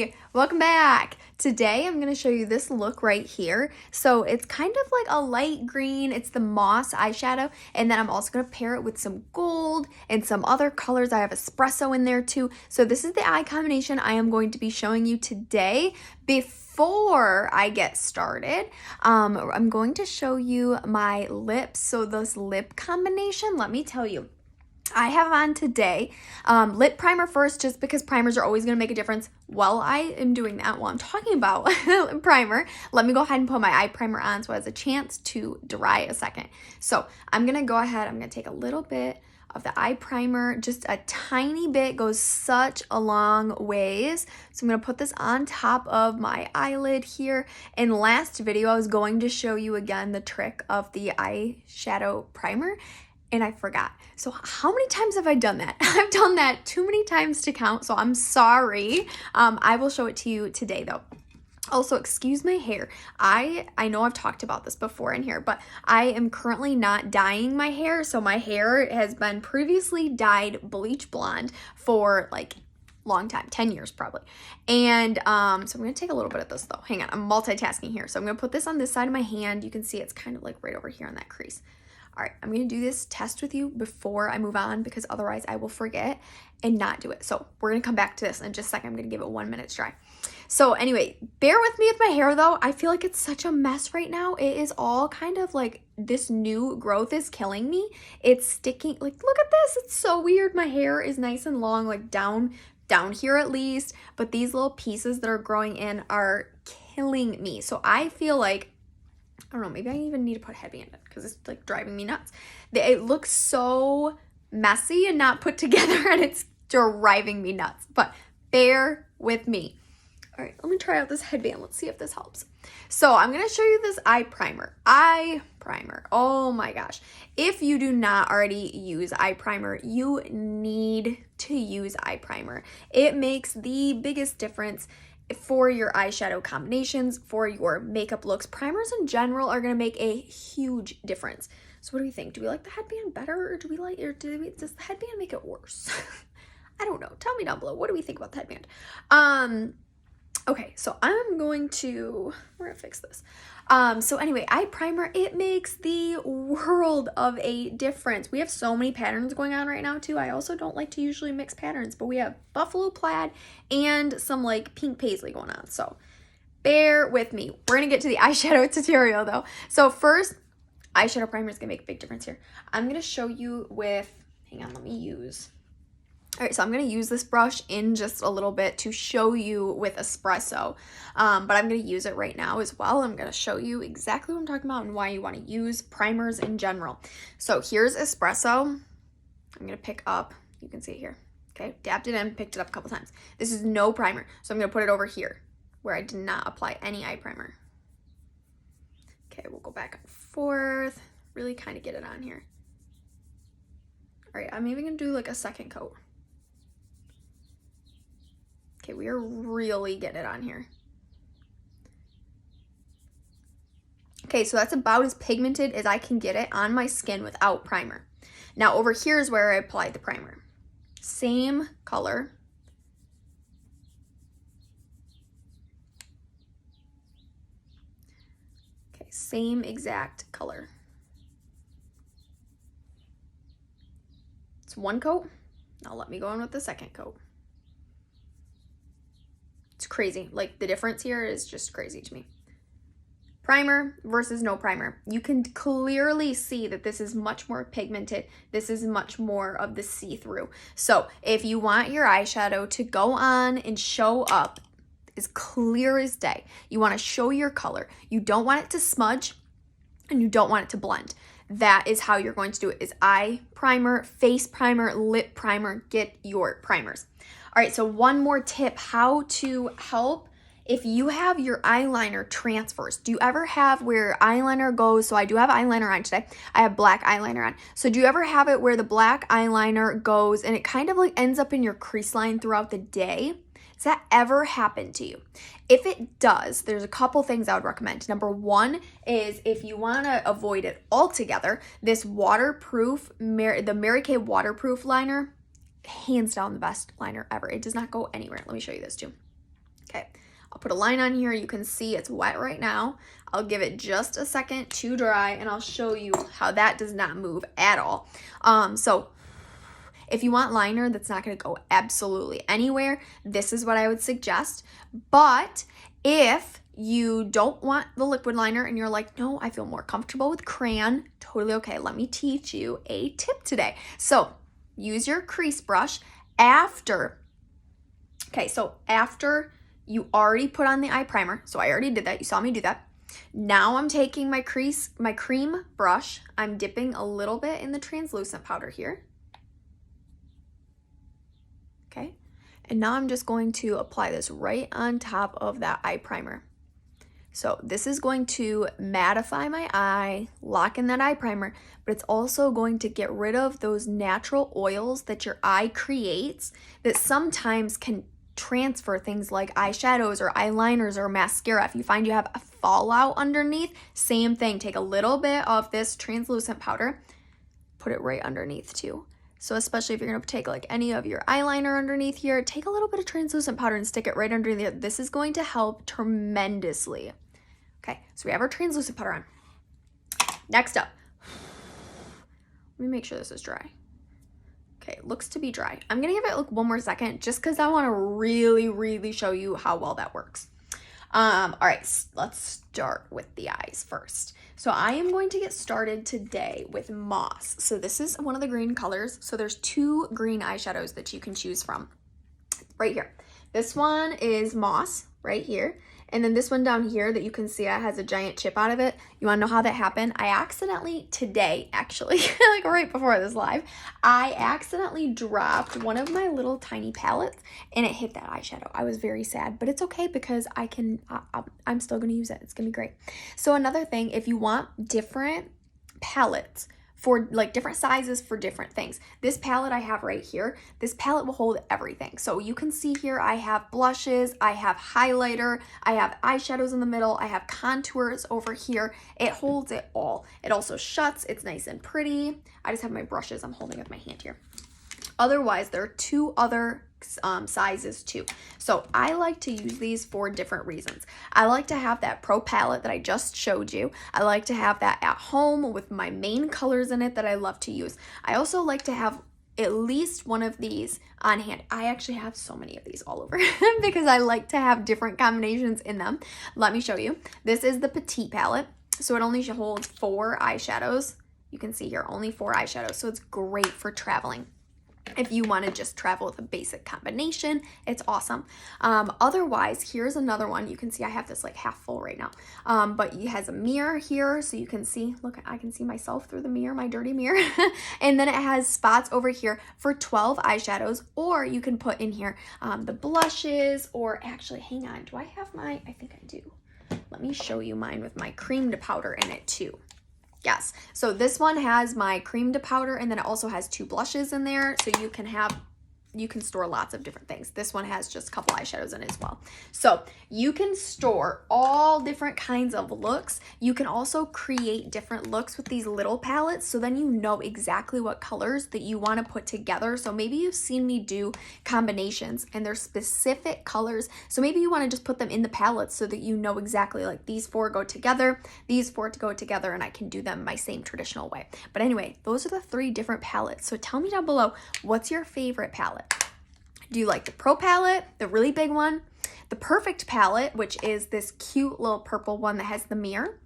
Hey, welcome back. Today I'm going to show you this look right here. So it's kind of like a light green. It's the moss eyeshadow. And then I'm also going to pair it with some gold and some other colors. I have espresso in there too. So this is the eye combination I am going to be showing you today. Before I get started, I'm going to show you my lips. So this lip combination, let me tell you. I have on today lip primer first, just because primers are always going to make a difference. While I am doing that, while I'm talking about primer, let me go ahead and put my eye primer on so it has a chance to dry a second. So I'm going to go ahead, I'm going to take a little bit of the eye primer, just a tiny bit, goes such a long ways. So I'm going to put this on top of my eyelid here. In last video, I was going to show you again the trick of the eyeshadow primer, and I forgot. So how many times have I done that? I've done that too many times to count, so I'm sorry. I will show it to you today though. Also, excuse my hair. I know I've talked about this before in here, but I am currently not dyeing my hair. So my hair has been previously dyed bleach blonde for like long time, 10 years probably. And so I'm going to take a little bit of this though. Hang on, I'm multitasking here. So I'm going to put this on this side of my hand. You can see it's kind of like right over here on that crease. All right, I'm going to do this test with you before I move on, because otherwise I will forget and not do it. So we're going to come back to this in just a second. I'm going to give it 1 minute to dry. So anyway, bear with me with my hair though. I feel like it's such a mess right now. It is all kind of like, this new growth is killing me. It's sticking, like, look at this. It's so weird. My hair is nice and long, like down here at least, but these little pieces that are growing in are killing me. So I feel like, I don't know, maybe I even need to put a headband in because it's like driving me nuts. It looks so messy and not put together, and it's driving me nuts, but bear with me. All right, let me try out this headband. Let's see if this helps. So I'm going to show you this eye primer. Oh my gosh. If you do not already use eye primer, you need to use eye primer. It makes the biggest difference for your eyeshadow combinations, for your makeup looks. Primers in general are going to make a huge difference. So what do we think? Do we like the headband better, or does the headband make it worse? I don't know. Tell me down below. What do we think about the headband? Okay, so we're going to fix this. So anyway, eye primer, it makes the world of a difference. We have so many patterns going on right now too. I also don't like to usually mix patterns, but we have buffalo plaid and some like pink paisley going on. So bear with me. We're going to get to the eyeshadow tutorial though. So first, eyeshadow primer is going to make a big difference here. I'm going to show you with, hang on, all right, so I'm going to use this brush in just a little bit to show you with espresso, but I'm going to use it right now as well. I'm going to show you exactly what I'm talking about and why you want to use primers in general. So here's espresso. I'm going to pick up, you can see it here, okay? Dabbed it in, picked it up a couple times. This is no primer, so I'm going to put it over here where I did not apply any eye primer. Okay, we'll go back and forth, really kind of get it on here. All right, I'm even going to do like a second coat. Okay, we are really getting it on here. Okay, so that's about as pigmented as I can get it on my skin without primer. Now over here is where I applied the primer. Same color. Okay, same exact color. It's one coat. Now let me go in with the second coat. It's crazy. Like, the difference here is just crazy to me. Primer versus no primer. You can clearly see that this is much more pigmented. This is much more of the see-through. So if you want your eyeshadow to go on and show up as clear as day, you want to show your color. You don't want it to smudge, and you don't want it to blend. That is how you're going to do it, is eye primer, face primer, lip primer. Get your primers. All right, so one more tip, how to help if you have your eyeliner transfers. Do you ever have where eyeliner goes? So I do have eyeliner on today. I have black eyeliner on. So do you ever have it where the black eyeliner goes and it kind of like ends up in your crease line throughout the day? Does that ever happen to you? If it does, there's a couple things I would recommend. Number one is, if you want to avoid it altogether, this waterproof, the Mary Kay waterproof liner, hands down the best liner ever. It does not go anywhere. Let me show you this too. Okay, I'll put a line on here. You can see it's wet right now. I'll give it just a second to dry, and I'll show you how that does not move at all. So if you want liner that's not going to go absolutely anywhere, this is what I would suggest. But if you don't want the liquid liner and you're like, no, I feel more comfortable with crayon, totally okay. Let me teach you a tip today. So use your crease brush after you already put on the eye primer. So I already did that. You saw me do that. Now I'm taking my cream brush. I'm dipping a little bit in the translucent powder here. Okay. And now I'm just going to apply this right on top of that eye primer. So this is going to mattify my eye, lock in that eye primer, but it's also going to get rid of those natural oils that your eye creates that sometimes can transfer things like eyeshadows or eyeliners or mascara. If you find you have a fallout underneath, same thing. Take a little bit of this translucent powder, put it right underneath too. So especially if you're going to take like any of your eyeliner underneath here, take a little bit of translucent powder and stick it right underneath there. This is going to help tremendously. Okay, so we have our translucent powder on. Next up, let me make sure this is dry. Okay, it looks to be dry. I'm going to give it like one more second just because I want to really show you how well that works. All right, let's start with the eyes first. So I am going to get started today with Moss. So this is one of the green colors. So there's 2 green eyeshadows that you can choose from right here. This one is Moss right here. And then this one down here that you can see has a giant chip out of it. You want to know how that happened? I accidentally today, actually, like right before this live, I accidentally dropped one of my little tiny palettes and it hit that eyeshadow. I was very sad, but it's okay because I'm still going to use it. It's going to be great. So another thing, if you want different palettes for like different sizes for different things. This palette I have right here, this palette will hold everything. So you can see here I have blushes, I have highlighter, I have eyeshadows in the middle, I have contours over here. It holds it all. It also shuts, it's nice and pretty. I just have my brushes I'm holding with my hand here. Otherwise, there are 2 other sizes too. So I like to use these for different reasons. I like to have that pro palette that I just showed you. I like to have that at home with my main colors in it that I love to use. I also like to have at least one of these on hand. I actually have so many of these all over because I like to have different combinations in them. Let me show you. This is the Petite palette. So it only holds 4 eyeshadows. You can see here, only 4 eyeshadows. So it's great for traveling. If you want to just travel with a basic combination, it's awesome. Otherwise, here's another one. You can see I have this like half full right now. But it has a mirror here, so you can see, look, I can see myself through the mirror, my dirty mirror. And then it has spots over here for 12 eyeshadows, or you can put in here the blushes, or actually, hang on, do I have my, I think I do. Let me show you mine with my cream to powder in it too. Yes, so this one has my cream to powder, and then it also has 2 blushes in there, so you can store lots of different things. This one has just a couple eyeshadows in it as well. So you can store all different kinds of looks. You can also create different looks with these little palettes, so then you know exactly what colors that you want to put together. So maybe you've seen me do combinations and they're specific colors. So maybe you want to just put them in the palettes so that you know exactly like these 4 go together, these 4 to go together, and I can do them my same traditional way. But anyway, those are the 3 different palettes. So tell me down below, what's your favorite palette? Do you like the Pro palette, the really big one, the Perfect palette, which is this cute little purple one that has the mirror?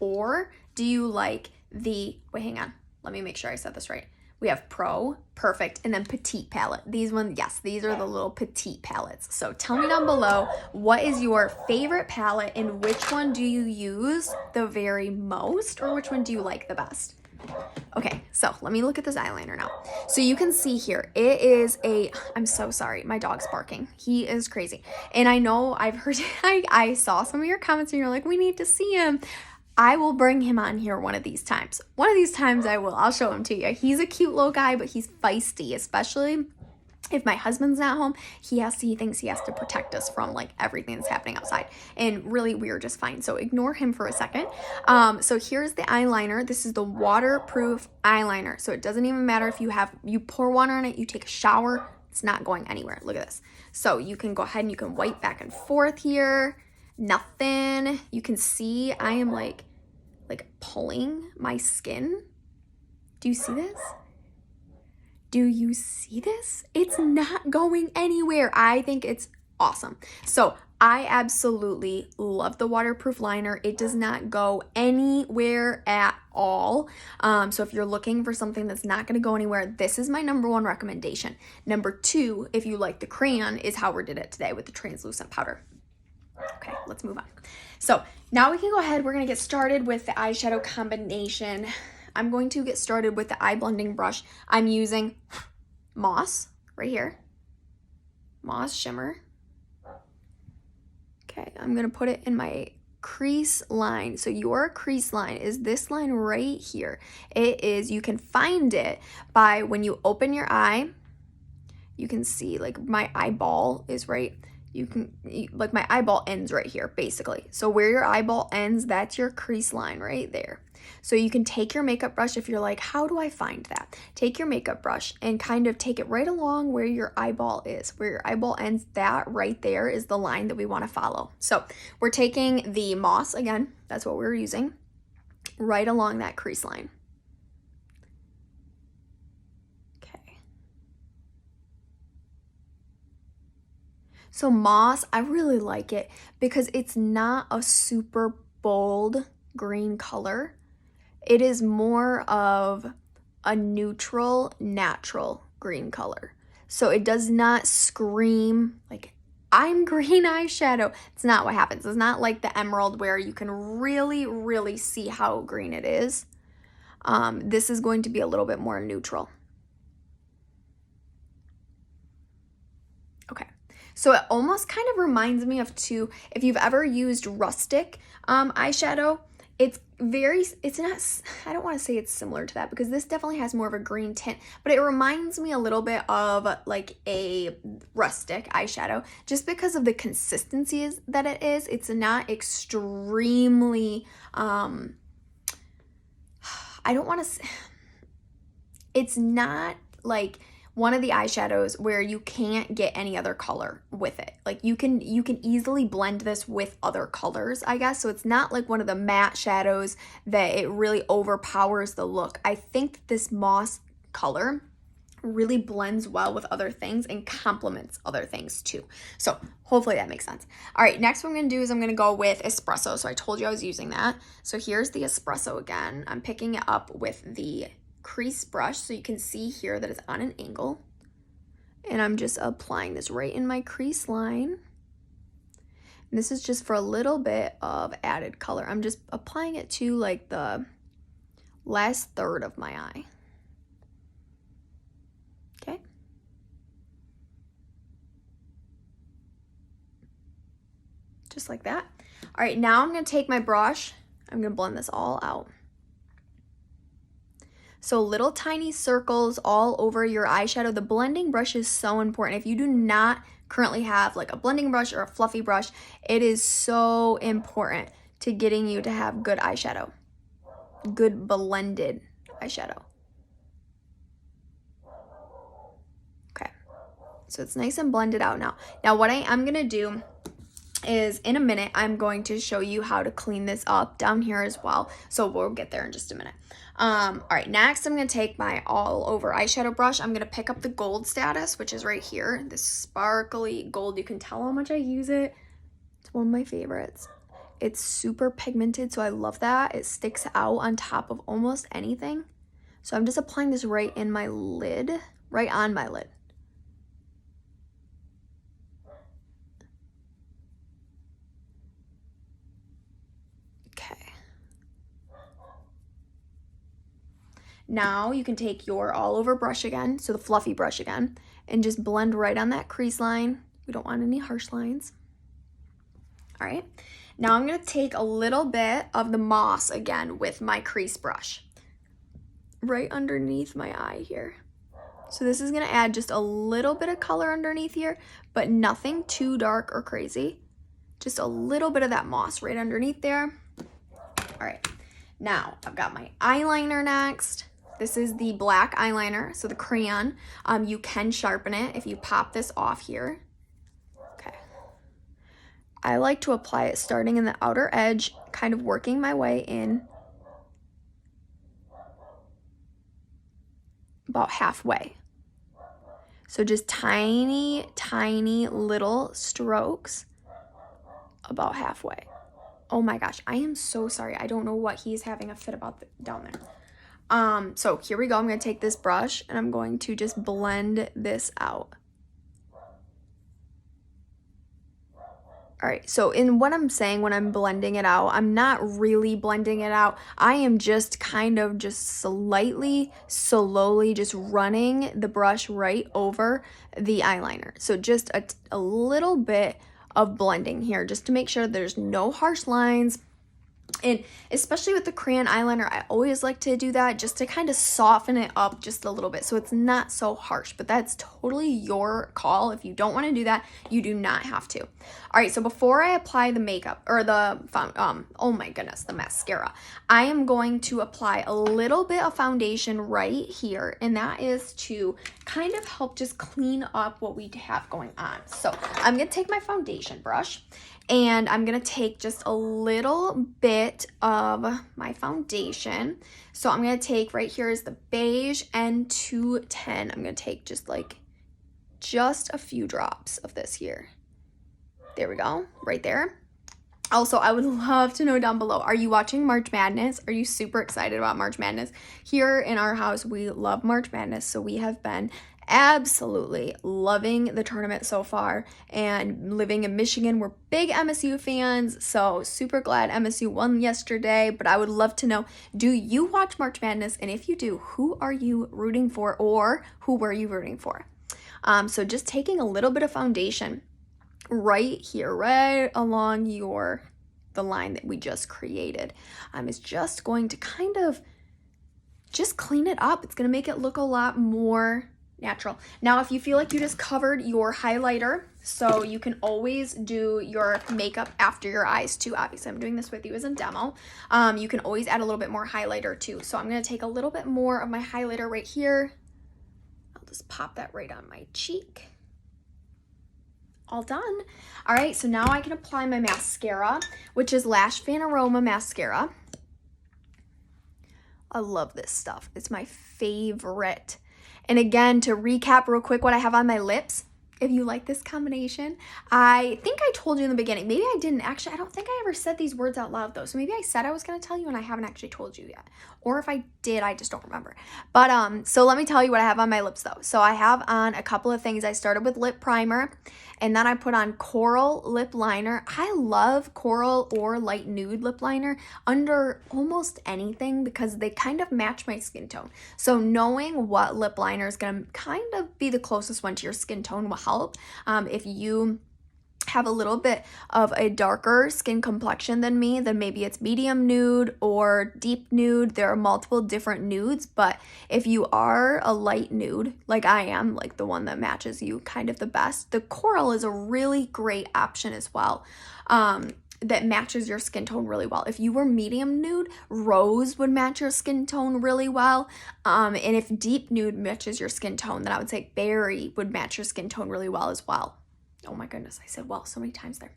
Or do you like the, wait, hang on, let me make sure I said this right. We have Pro, Perfect, and then Petite palette. These ones, yes, these are the little Petite palettes. So tell me down below, what is your favorite palette and which one do you use the very most, or which one do you like the best? Okay, so let me look at this eyeliner now. So you can see here, it is I'm so sorry, my dog's barking. He is crazy. And I know I've heard, I saw some of your comments and you're like, we need to see him. I will bring him on here one of these times. One of these times I will. I'll show him to you. He's a cute little guy, but he's feisty, especially if my husband's not home. He thinks he has to protect us from like everything that's happening outside, and really we're just fine, so ignore him for a second. So here's the eyeliner. This is the waterproof eyeliner, so it doesn't even matter if you pour water on it, you take a shower, It's not going anywhere. Look at this. So you can go ahead and you can wipe back and forth here. Nothing. You can see I am like pulling my skin. Do you see this? Do you see this? It's not going anywhere. I think it's awesome. So I absolutely love the waterproof liner. It does not go anywhere at all. So if you're looking for something that's not going to go anywhere, this is my #1 recommendation. #2, if you like the crayon, is how we did it today with the translucent powder. Okay, let's move on. So now we can go ahead. We're going to get started with the eyeshadow combination. I'm going to get started with the eye blending brush. I'm using Moss right here. Moss Shimmer. Okay, I'm going to put it in my crease line. So your crease line is this line right here. It is, you can find it by when you open your eye, you can see like my eyeball is right. Like my eyeball ends right here, basically. So where your eyeball ends, that's your crease line right there. So you can take your makeup brush if you're like, how do I find that? Take your makeup brush and kind of take it right along where your eyeball is. Where your eyeball ends, that right there is the line that we want to follow. So we're taking the Moss, again, that's what we're using, right along that crease line. Okay. So Moss, I really like it because it's not a super bold green color. It is more of a neutral, natural green color. So it does not scream like, I'm green eyeshadow. It's not what happens. It's not like the emerald where you can really, really see how green it is. This is going to be a little bit more neutral. Okay. So it almost kind of reminds me of if you've ever used rustic eyeshadow, it's not, I don't want to say it's similar to that because this definitely has more of a green tint, but it reminds me a little bit of like a rustic eyeshadow just because of the consistency that it is. It's not extremely, I don't want to say, it's not like one of the eyeshadows where you can't get any other color with it. Like you can easily blend this with other colors, I guess. So it's not like one of the matte shadows that it really overpowers the look. I think that this Moss color really blends well with other things and complements other things too. So hopefully that makes sense. All right, next what I'm gonna do is I'm gonna go with Espresso. So I told you I was using that. So here's the Espresso again. I'm picking it up with the crease brush so you can see here that it's on an angle, and I'm just applying this right in my crease line, and this is just for a little bit of added color. I'm just applying it to like the last third of my eye. Okay, just like that. All right, now I'm gonna take my brush, I'm gonna blend this all out. So little tiny circles all over your eyeshadow. The blending brush is so important. If you do not currently have like a blending brush or a fluffy brush, it is so important to getting you to have good eyeshadow, good blended eyeshadow. Okay, so it's nice and blended out now. Now what I am gonna do is in a minute, I'm going to show you how to clean this up down here as well. So we'll get there in just a minute. All right, next I'm gonna take my all over eyeshadow brush. I'm gonna pick up the gold status, which is right here. This sparkly gold, you can tell how much I use it. It's one of my favorites. It's super pigmented, so I love that. It sticks out on top of almost anything. So I'm just applying this right in my lid, right on my lid. Now you can take your all over brush again, so the fluffy brush again, and just blend right on that crease line. We don't want any harsh lines. All right, now I'm gonna take a little bit of the Moss again with my crease brush, right underneath my eye here. So this is gonna add just a little bit of color underneath here, but nothing too dark or crazy. Just a little bit of that Moss right underneath there. All right, now I've got my eyeliner next. This is the black eyeliner, so the crayon. You can sharpen it if you pop this off here. Okay. I like to apply it starting in the outer edge, kind of working my way in about halfway. So just tiny, tiny little strokes about halfway. Oh my gosh, I am so sorry. I don't know what he's having a fit about down there. So here we go. I'm going to take this brush and I'm going to just blend this out. All right, so in what I'm saying when I'm blending it out, I'm not really blending it out. I am just kind of just slightly, slowly just running the brush right over the eyeliner. So just a little bit of blending here just to make sure there's no harsh lines. And especially with the crayon eyeliner, I always like to do that just to kind of soften it up just a little bit so it's not so harsh, but that's totally your call. If you don't want to do that, you do not have to. All right, so before I apply the makeup or the oh my goodness, the mascara, I am going to apply a little bit of foundation right here, and that is to kind of help just clean up what we have going on. So I'm going to take my foundation brush and I'm going to take just a little bit of my foundation. So I'm going to take, right here is the beige N210. I'm going to take just a few drops of this here. There we go, right there. Also, I would love to know down below, are you watching March Madness? Are you super excited about March Madness? Here in our house, we love March Madness, so we have been absolutely loving the tournament so far, and living in Michigan, we're big MSU fans, so super glad MSU won yesterday. But I would love to know, do you watch March Madness? And if you do, who are you rooting for, or who were you rooting for? So just taking a little bit of foundation right here, right along the line that we just created, is just going to kind of just clean it up. It's going to make it look a lot more natural. Now, if you feel like you just covered your highlighter, so you can always do your makeup after your eyes too. Obviously, I'm doing this with you as a demo. You can always add a little bit more highlighter too. So I'm going to take a little bit more of my highlighter right here. I'll just pop that right on my cheek. All done. All right, so now I can apply my mascara, which is Lash Fanaroma mascara. I love this stuff. It's my favorite. And again, to recap real quick what I have on my lips, if you like this combination, I think I told you in the beginning. Maybe I didn't actually. I don't think I ever said these words out loud though. So maybe I said I was going to tell you and I haven't actually told you yet. Or if I did, I just don't remember. But so let me tell you what I have on my lips though. So I have on a couple of things. I started with lip primer, and then I put on coral lip liner. I love coral or light nude lip liner under almost anything because they kind of match my skin tone. So knowing what lip liner is going to kind of be the closest one to your skin tone will help. If you have a little bit of a darker skin complexion than me, then maybe it's medium nude or deep nude. There are multiple different nudes, but if you are a light nude, like I am, like the one that matches you kind of the best, the coral is a really great option as well. That matches your skin tone really well. If you were medium nude, rose would match your skin tone really well. And if deep nude matches your skin tone, then I would say berry would match your skin tone really well as well. Oh my goodness, I said well so many times there.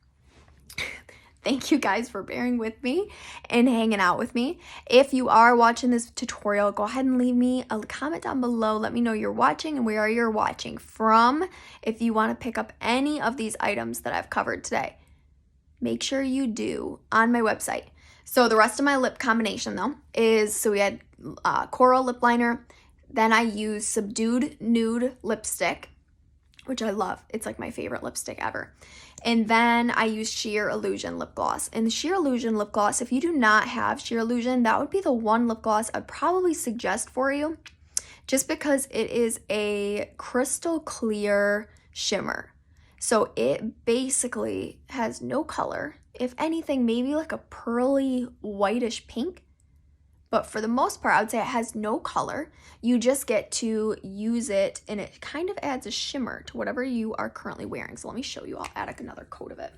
Thank you guys for bearing with me and hanging out with me. If you are watching this tutorial, go ahead and leave me a comment down below. Let me know you're watching and where you're watching from. If you want to pick up any of these items that I've covered today, make sure you do on my website. So the rest of my lip combination though is, so we had coral lip liner, then I use subdued nude lipstick, which I love. It's like my favorite lipstick ever. And then I use Sheer Illusion lip gloss. And the Sheer Illusion lip gloss, if you do not have Sheer Illusion, that would be the one lip gloss I'd probably suggest for you, just because it is a crystal clear shimmer. So it basically has no color. If anything, maybe like a pearly whitish pink. But for the most part, I would say it has no color. You just get to use it, and it kind of adds a shimmer to whatever you are currently wearing. So let me show you. I'll add another coat of it.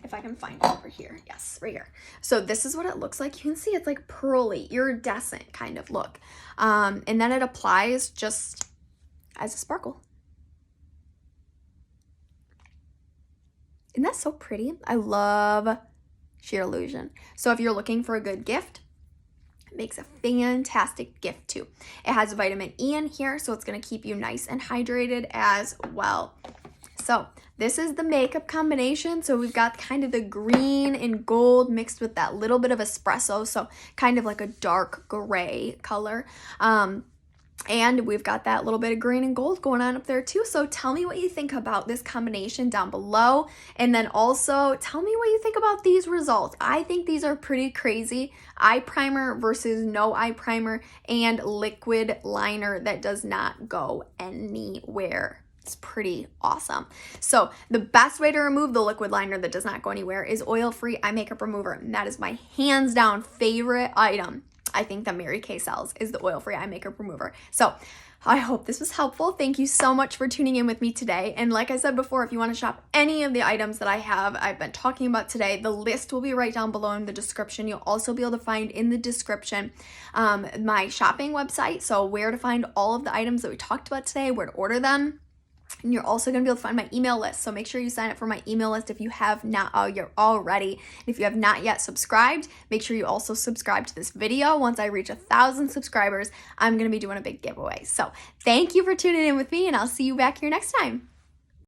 if I can find it over here. Yes, right here. So this is what it looks like. You can see it's like pearly, iridescent kind of look. And then it applies just as a sparkle. Isn't that so pretty? I love Sheer Illusion. So if you're looking for a good gift, it makes a fantastic gift too. It has vitamin E in here, so it's going to keep you nice and hydrated as well. So this is the makeup combination. So we've got kind of the green and gold mixed with that little bit of espresso, so kind of like a dark gray color. And we've got that little bit of green and gold going on up there too. So tell me what you think about this combination down below. And then also tell me what you think about these results. I think these are pretty crazy. Eye primer versus no eye primer and liquid liner that does not go anywhere. It's pretty awesome. So the best way to remove the liquid liner that does not go anywhere is oil-free eye makeup remover. And that is my hands down favorite item. I think that Mary Kay sells is the oil-free eye makeup remover. So I hope this was helpful. Thank you so much for tuning in with me today. And like I said before, if you want to shop any of the items that I've been talking about today, the list will be right down below in the description. You'll also be able to find in the description my shopping website. So where to find all of the items that we talked about today, where to order them. And you're also going to be able to find my email list. So make sure you sign up for my email list if you have not you're already. And if you have not yet subscribed, make sure you also subscribe to this video. Once I reach 1,000 subscribers, I'm going to be doing a big giveaway. So thank you for tuning in with me, and I'll see you back here next time.